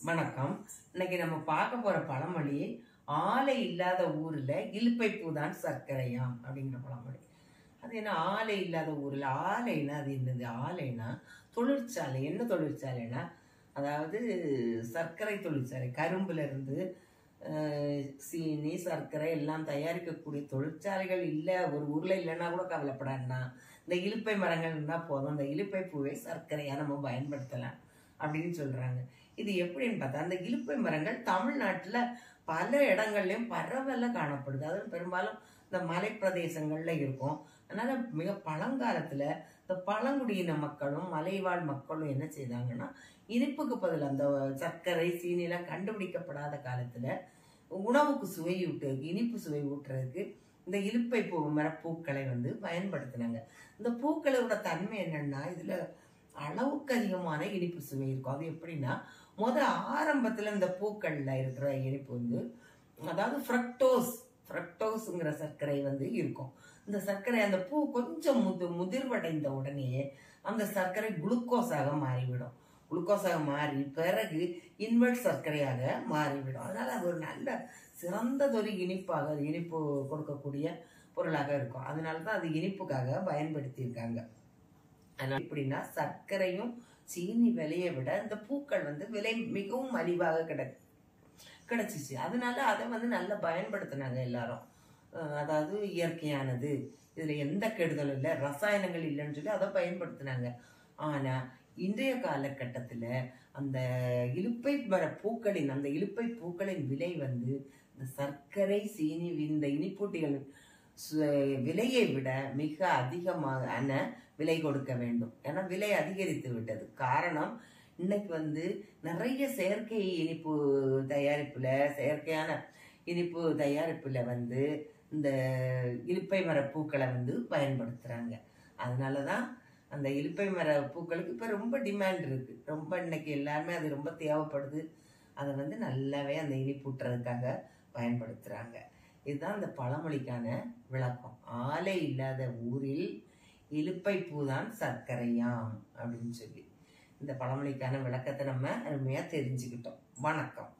வணக்கம். இன்னைக்கு நம்ம பார்க்க போற பழமொழி, ஆலை இல்லாத ஊர்ல இலுப்பை பூதான் சர்க்கரையாம் அப்படிங்கிற பழமொழி. அது என்ன ஆலை இல்லாத ஊர்ல? ஆலைன்னா அது என்னது? ஆலைனா தொழிற்சாலை. என்ன தொழிற்சாலைனா, அதாவது சர்க்கரை தொழிற்சாலை. கரும்புல இருந்து சீனி, சர்க்கரை எல்லாம் தயாரிக்கக்கூடிய தொழிற்சாலைகள் இல்லை ஒரு ஊர்ல இல்லைன்னா கூட கவலைப்படாதுன்னா, இந்த இலுப்பை மரங்கள் இருந்தால் போதும், இந்த இலுப்பை பூவை சர்க்கரையா நம்ம பயன்படுத்தலாம் அப்படின்னு சொல்றாங்க. இது எப்படின்னு பார்த்தா, அந்த இலுப்பை மரங்கள் தமிழ்நாட்டுல பல இடங்கள்லயும் பரவல காணப்படுது. அதுவும் பெரும்பாலும் இந்த மலை பிரதேசங்கள்ல இருக்கும். அதனால மிக பழங்காலத்துல இந்த பழங்குடியின மக்களும் மலைவாழ் மக்களும் என்ன செய்தாங்கன்னா, இனிப்புக்கு பதில் அந்த சர்க்கரை சீனிலாம் கண்டுபிடிக்கப்படாத காலத்துல உணவுக்கு சுவை ஊட்டுறதுக்கு, இனிப்பு சுவை ஊட்டுறதுக்கு இந்த இலுப்பை பூ மரப்பூக்களை பயன்படுத்தினாங்க. இந்த பூக்களோட தன்மை என்னன்னா, இதுல அளவுக்கு அதிகமான இனிப்பு சுவை இருக்கும். அது எப்படின்னா, ஆரம்பத்துல இந்த பூக்கள்ல இருக்கிற இனிப்பு அதாவது ஃப்ரக்டோஸ்ங்கிற சர்க்கரை இருக்கும். இந்த சர்க்கரை அந்த பூ கொஞ்சம் முதிர்வடைந்த உடனே அந்த சர்க்கரை குளுக்கோஸாக மாறிவிடும். குளுக்கோஸாக மாறி பிறகு இன்வெர்ட் சர்க்கரையாக மாறிவிடும். அதனால அது ஒரு நல்ல சிறந்ததொரு இனிப்பு கொடுக்கக்கூடிய பொருளாக இருக்கும். அதனாலதான் அது இனிப்புக்காக பயன்படுத்தி இருக்காங்க. அதனால எப்படின்னா, சர்க்கரையும் சீனி விலையை விட இந்த பூக்கள் விலை மிகவும் மலிவாக கிடைச்சிச்சு. அதனால அதை நல்லா பயன்படுத்தினாங்க எல்லாரும். அதாவது இயற்கையானது, இதுல எந்த கெடுதலும் இல்லை, ரசாயனங்கள் இல்லைன்னு சொல்லி அதை பயன்படுத்தினாங்க. ஆனா இன்றைய காலகட்டத்துல அந்த இலுப்பை பூக்களின் விலை இந்த சர்க்கரை சீனி இந்த இனிப்பூட்டிகள் விலையை விட மிக அதிகமான விலை கொடுக்க வேண்டும். ஏன்னா விலை அதிகரித்து விட்டது. காரணம், இன்னைக்கு நிறைய செயற்கையான இனிப்பு தயாரிப்புல இந்த இலுப்பை மர பூக்களை பயன்படுத்துறாங்க. அதனாலதான் அந்த இலுப்பை மர பூக்களுக்கு இப்ப ரொம்ப டிமாண்ட் இருக்கு. ரொம்ப இன்னைக்கு எல்லாருமே அது ரொம்ப தேவைப்படுது. அதை நல்லாவே அந்த இனிப்பூட்டுறதுக்காக பயன்படுத்துறாங்க. இதுதான் இந்த பழமொழிக்கான விளக்கம். ஆலை இல்லாத ஊரில் இலுப்பை பூதான் சர்க்கரையாம் அப்படின்னு சொல்லி இந்த பழமொழிக்கான விளக்கத்தை நம்ம அருமையா தெரிஞ்சுக்கிட்டோம். வணக்கம்.